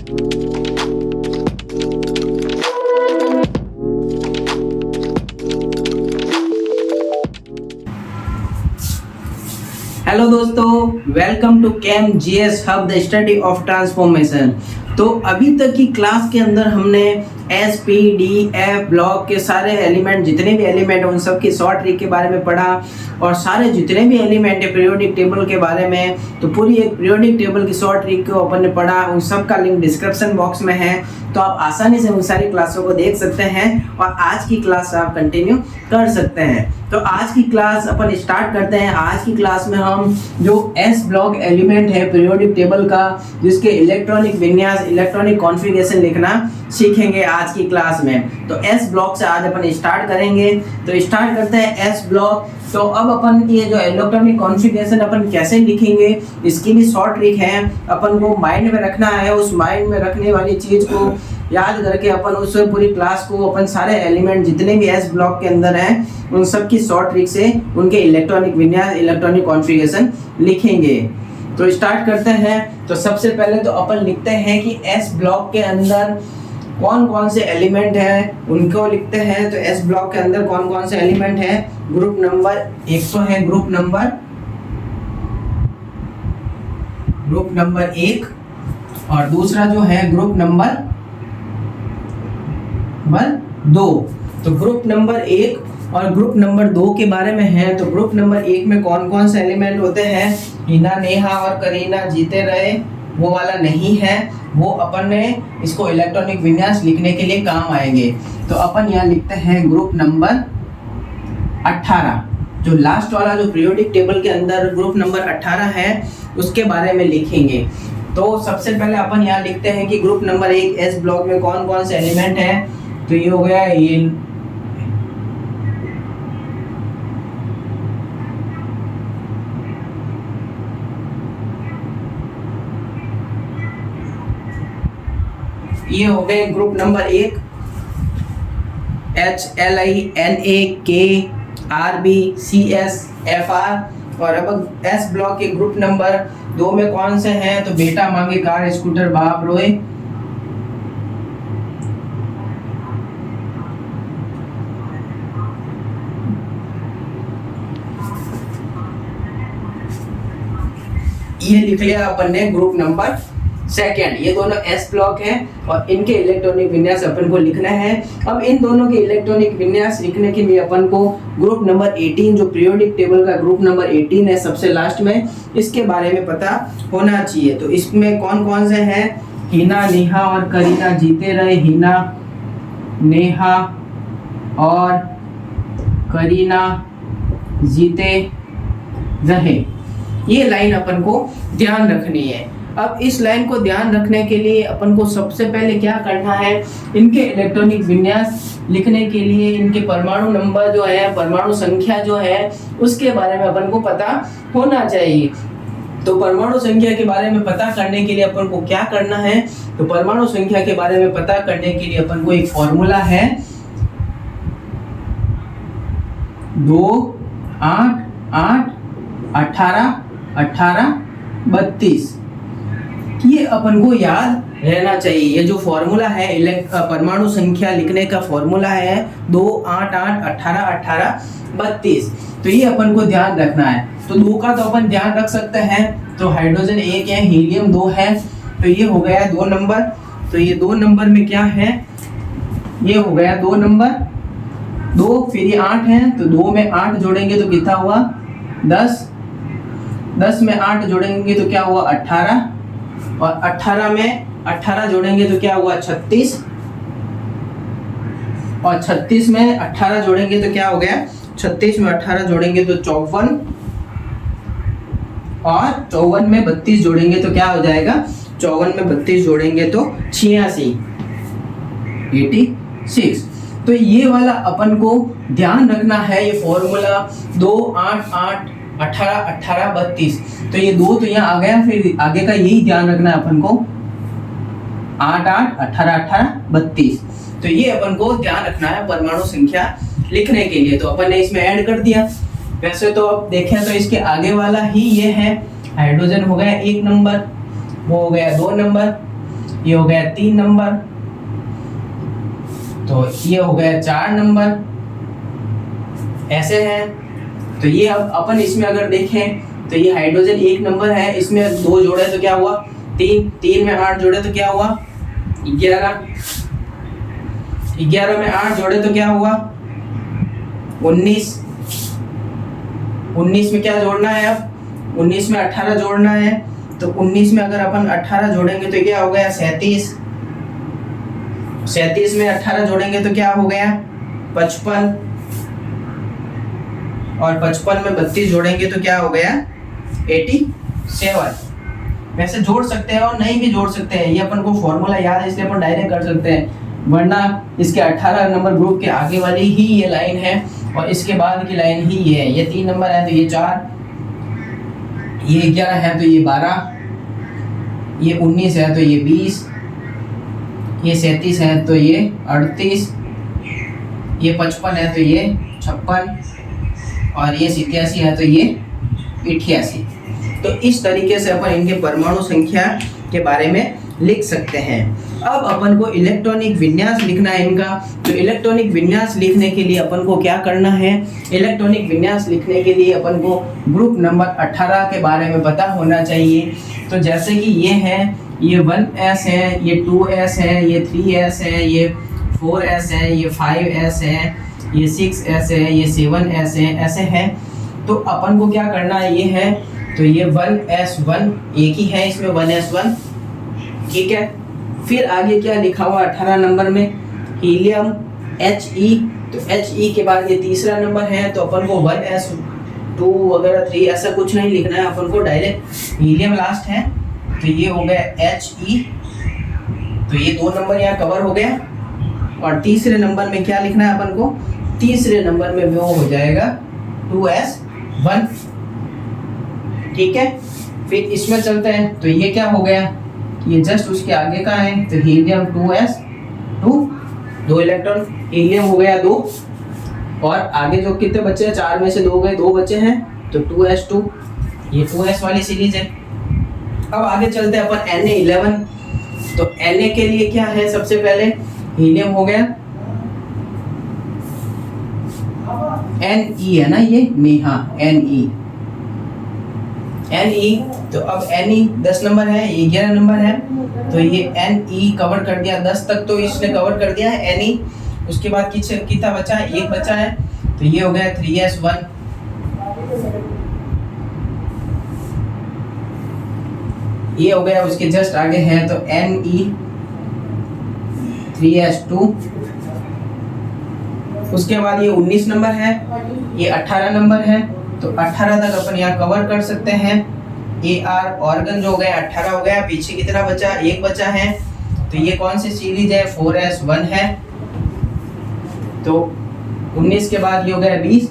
Hello दोस्तों, welcome to Chem GS Hub the study of transformation. तो अभी तक की क्लास के अंदर हमने S P D F block के सारे एलिमेंट, जितने भी एलिमेंट हैं उन सब की शॉर्ट ट्रिक के बारे में पढ़ा, और सारे जितने भी एलिमेंट है पीरियोडिक टेबल के बारे में, तो पूरी एक पीरियोडिक टेबल की शॉर्ट ट्रिक को अपन ने पढ़ा। उन सब का लिंक डिस्क्रिप्शन बॉक्स में है, तो आप आसानी से उन सारी क्लासों को देख सकते हैं और आज की क्लास आप कंटिन्यू कर सकते हैं। तो आज की क्लास अपन स्टार्ट करते हैं। आज की क्लास में हम जो एस ब्लॉक एलिमेंट है पीरियोडिक टेबल का, जिसके इलेक्ट्रॉनिक विन्यास, इलेक्ट्रॉनिक कॉन्फ़िगरेशन लिखना सीखेंगे आज की क्लास में। तो एस ब्लॉक से आज अपन स्टार्ट करेंगे। तो स्टार्ट करते हैं एस ब्लॉक। तो अब अपन ये जो इलेक्ट्रॉनिक कॉन्फ़िगरेशन अपन कैसे लिखेंगे, इसकी भी शॉर्ट ट्रिक है। अपन को माइंड में रखना है, उस माइंड में रखने वाली चीज़ को याद करके अपन उस पूरी क्लास को, अपन सारे एलिमेंट जितने भी एस ब्लॉक के अंदर हैं उन सब की शॉर्ट ट्रिक से उनके इलेक्ट्रॉनिक विन्यास, इलेक्ट्रॉनिक कॉन्फ़िगरेशन लिखेंगे। तो स्टार्ट करते हैं। तो सबसे पहले तो अपन लिखते हैं कि एस ब्लॉक के अंदर कौन कौन से एलिमेंट हैं उनको लिखते हैं। तो एस ब्लॉक के अंदर कौन कौन से एलिमेंट हैं। ग्रुप नंबर एक तो है ग्रुप नंबर 1, और दूसरा जो है ग्रुप नंबर 2। तो ग्रुप नंबर 1 और ग्रुप नंबर 2 के बारे में है। तो ग्रुप नंबर 1 में कौन कौन से एलिमेंट होते हैं। हिना, नेहा और करीना जीते रहे, वो वाला नहीं है, वो अपन ने इसको इलेक्ट्रॉनिक विन्यास लिखने के लिए काम आएंगे। तो अपन यहाँ लिखते हैं ग्रुप नंबर 18, जो लास्ट वाला जो पीरियोडिक टेबल के अंदर ग्रुप नंबर 18 है उसके बारे में लिखेंगे। तो सबसे पहले अपन यहाँ लिखते हैं कि ग्रुप नंबर 1 एस ब्लॉक में कौन कौन से एलिमेंट हैं। तो ये हो गया, ये हो गए ग्रुप नंबर 1 HLINAKRBCSFR। और अब एस ब्लॉक के ग्रुप नंबर 2 में कौन से हैं। तो बेटा मांगे कार, स्कूटर बाप रोए। ये लिख लिया अपन ने ग्रुप नंबर 2। ये दोनों एस ब्लॉक है और इनके इलेक्ट्रॉनिक विन्यास अपन को लिखना है। अब इन दोनों के इलेक्ट्रॉनिक विन्यास लिखने के लिए अपन को ग्रुप नंबर 18, जो पीरियोडिक टेबल का ग्रुप नंबर 18 है सबसे लास्ट में, इसके बारे में पता होना चाहिए। तो इसमें कौन कौन से हैं। हिना, नेहा और करीना जीते रहे। हिना, नेहा और करीना जीते रहे, ये लाइन अपन को ध्यान रखनी है। अब इस लाइन को ध्यान रखने के लिए अपन को सबसे पहले क्या करना है, इनके इलेक्ट्रॉनिक विन्यास लिखने के लिए इनके परमाणु नंबर जो है, परमाणु संख्या जो है, उसके बारे में अपन को पता होना चाहिए। तो परमाणु संख्या के बारे में पता करने के लिए अपन को क्या करना है। तो परमाणु संख्या के बारे में पता करने के लिए अपन को एक फॉर्मूला है, 2 8 8 18 18 32। ये अपन को याद रहना चाहिए। ये जो फॉर्मूला है परमाणु संख्या लिखने का फॉर्मूला है 2 8 8 18 18 32। तो ये अपन को ध्यान रखना है। तो 2 का तो अपन ध्यान रख सकते हैं। तो हाइड्रोजन 1 है, हीलियम 2 है, तो ये हो गया 2 नंबर। तो ये 2 नंबर में क्या है, ये हो गया 2 नंबर 2, फिर ये 8 है, तो 2 में 8 जोड़ेंगे तो कितना हुआ 10, 10 में 8 जोड़ेंगे तो क्या हुआ 18, और 18 में 18 जोड़ेंगे तो क्या हुआ 36, और 36 में 18 जोड़ेंगे तो क्या हो गया 36 में 18 जोड़ेंगे तो 54, और 54 में 32 जोड़ेंगे तो क्या हो जाएगा, 54 में 32 जोड़ेंगे तो 86, 86। तो ये वाला अपन को ध्यान रखना है। ये फॉर्मूला 2 8 8 18 18 32। तो ये 2 तो यहाँ आ गया, फिर आगे का यही ध्यान रखना है अपन को, 8 8 18 18 32। तो ये अपन को ध्यान रखना है परमाणु संख्या लिखने के लिए। तो अपन ने इसमें ऐड कर दिया। वैसे तो अब देखें तो इसके आगे वाला ही ये है, हाइड्रोजन हो गया 1 नंबर, वो हो गया 2 नंबर, ये हो गया 3 नंबर, तो ये हो गया 4 नंबर, ऐसे है। तो ये अब अपन इसमें अगर देखें तो ये हाइड्रोजन 1 नंबर है, इसमें 2 जोड़े तो क्या हुआ 3, 3 में 8 जोड़े तो क्या हुआ 11, 11 में 8 जोड़े तो क्या हुआ 19, 19 में क्या जोड़ना है, अब 19 में 18 जोड़ना है, तो 19 में अगर अपन 18 जोड़ेंगे तो क्या हो गया 37, 37 में 18 जोड़ेंगे तो क्या हो गया 55, और 55 में 32 जोड़ेंगे तो क्या हो गया 87। वैसे जोड़ सकते हैं और नहीं भी जोड़ सकते हैं, ये अपन को फॉर्मूला याद है इसलिए अपन डायरेक्ट कर सकते हैं, वरना इसके 18 नंबर ग्रुप के आगे वाली ही ये लाइन है और इसके बाद की लाइन ही ये है। ये 3 नंबर है तो ये 4, ये 11 है तो ये 12, ये 19 है तो ये 20, ये 37 है तो ये 38, ये 55 है तो ये 56, और ये 87 है तो ये 88। तो इस तरीके से अपन इनके परमाणु संख्या के बारे में लिख सकते हैं। अब अपन को इलेक्ट्रॉनिक विन्यास लिखना है इनका, तो इलेक्ट्रॉनिक विन्यास लिखने के लिए अपन को क्या करना है, इलेक्ट्रॉनिक विन्यास लिखने के लिए अपन को ग्रुप नंबर 18 के बारे में पता होना चाहिए। तो जैसे कि ये है, ये 1s है, ये 2s है, ये 3s है, ये 4s है, ये 5s है, ये 6s है, ये 7s है, ऐसे है। तो अपन को क्या करना है, ये है तो ये 1s1 एक ही है इसमें 1s1, ठीक है। फिर आगे क्या लिखा हुआ 18 नंबर में हीलियम He, तो He के बाद ये तीसरा नंबर है, तो अपन को 1s2 वगैरह 3 ऐसा कुछ नहीं लिखना है, अपन को डायरेक्ट हीलियम लास्ट है, तो ये हो गया He, तो ये 2 नंबर यहाँ कवर हो गया। और तीसरे नंबर में क्या लिखना है अपन को, तीसरे नंबर में वो हो जाएगा 2s1, ठीक है। फिर इसमें चलते हैं, तो ये क्या हो गया, ये जस्ट उसके आगे का है, तो हीलियम 2s2, 2 इलेक्ट्रॉन, हीलियम हो गया 2, और आगे जो कितने बचे हैं 4 में से 2 गए, 2 बचे हैं, तो 2s2, ये 2s वाली सीरीज है। अब आगे चलते हैं अपन Na11, तो Na के लिए क्या है, सबसे पहले हीलियम हो गया Ne है ना, ये नेहा Ne, तो अब Ne 10 नंबर है, ये 11 नंबर है, तो ये Ne कवर कर दिया 10 तक, तो इसने कवर कर दिया है Ne। उसके बाद कितना बचा है, एक बचा है, तो ये हो गया 3s1, ये हो गया। उसके जस्ट आगे है तो Ne 3s2, उसके बाद ये 19 नंबर है, ये 18 नंबर है, तो 18 तक अपन यहाँ कवर कर सकते हैं। Ar ऑर्गन जो हो गया 18 हो गया, पीछे कितना बचा, एक बचा है, तो ये कौन सी सीरीज है, 4s1 है, तो 19 के बाद ये हो गया 20,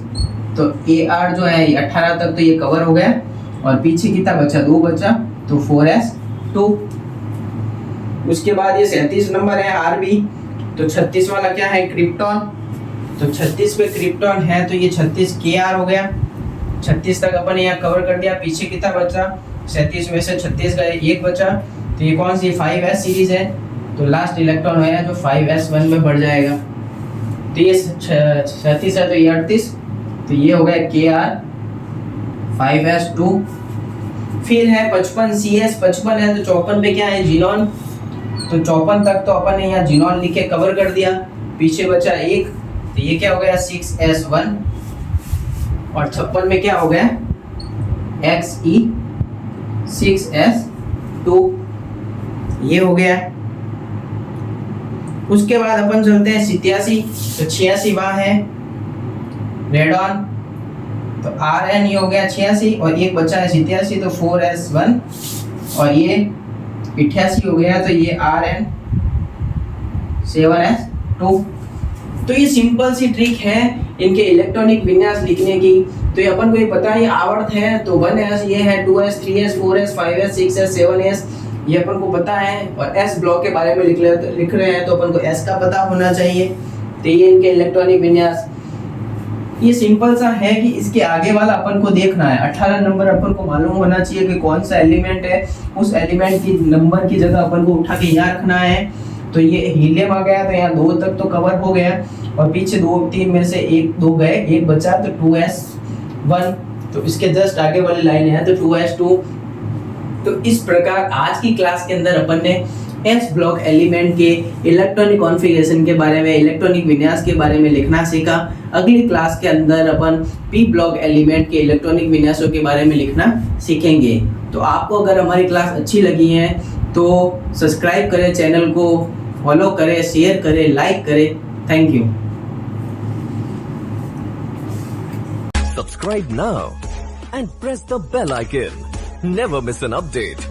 तो Ar जो है 18 तक तो ये कवर हो गया, और पीछे कितना बचा, 2 बचा, तो 4s2। उसके बाद ये 37 नंबर है Rb, तो 36 वाला क्या है, क्रिप्टॉन, तो 36 पे क्रिप्टॉन है, तो ये 36 Kr हो गया, 36 तक अपन यहाँ कवर कर दिया। पीछे कितना बचा, 37 में से 36 का एक बचा, तो ये कौन सी 5s सीरीज है, तो लास्ट इलेक्ट्रॉन है जो 5s1 में बढ़ जाएगा, तो ये 36 है तो ये 38, तो ये हो गया Kr 5s2। फिर है 55 Cs, 55 है तो 54 पे क्या है, जीनॉन, तो 54 तक तो अपन ने यहाँ जीनॉन लिख के कवर कर दिया, पीछे बचा एक, तो ये क्या हो गया 6s1, और 56 में क्या हो गया Xe 6s2, ये हो गया। उसके बाद अपन चलते हैं 87, तो 86 वहाँ है रेडॉन, तो Rn ये हो गया 86, और एक बचा है 87, तो 4s1, और ये 88 हो गया, तो ये Rn 7s2। तो ये सिंपल सी ट्रिक है इनके इलेक्ट्रॉनिक विन्यास लिखने की। तो ये अपन को ये पता है, ये आवर्त है, तो 1s ये है, 2s 3s 4s 5s 6s 7s ये अपन को पता है, और s ब्लॉक के बारे में लिख रहे हैं तो अपन को s का पता होना चाहिए। तो ये इनके इलेक्ट्रॉनिक विन्यास। ये सिंपल सा है कि इसके आगे वाला अपन को देखना है। 18 नंबर अपन को मालूम होना चाहिए कि कौन सा एलिमेंट है, उस एलिमेंट की नंबर की जगह अपन को उठा के यहाँ रखना है। तो ये हीलियम आ गया, तो यहाँ 2 तक तो कवर हो गया और पीछे 2 3 में से 1 2 गए, 1 बचा, तो 2s1। तो इसके जस्ट आगे वाली लाइन है तो 2s2। तो इस प्रकार आज की क्लास के अंदर अपन ने एस ब्लॉक एलिमेंट के इलेक्ट्रॉनिक कॉन्फ़िगरेशन के बारे में, इलेक्ट्रॉनिक विन्यास के बारे में लिखना सीखा। अगली क्लास के अंदर अपन पी ब्लॉक एलिमेंट के इलेक्ट्रॉनिक विन्यासों के बारे में लिखना सीखेंगे। तो आपको अगर हमारी क्लास अच्छी लगी है तो सब्सक्राइब करें, चैनल को फॉलो करें, शेयर करें, लाइक करें। Thank you. Subscribe now and press the bell icon. Never miss an update.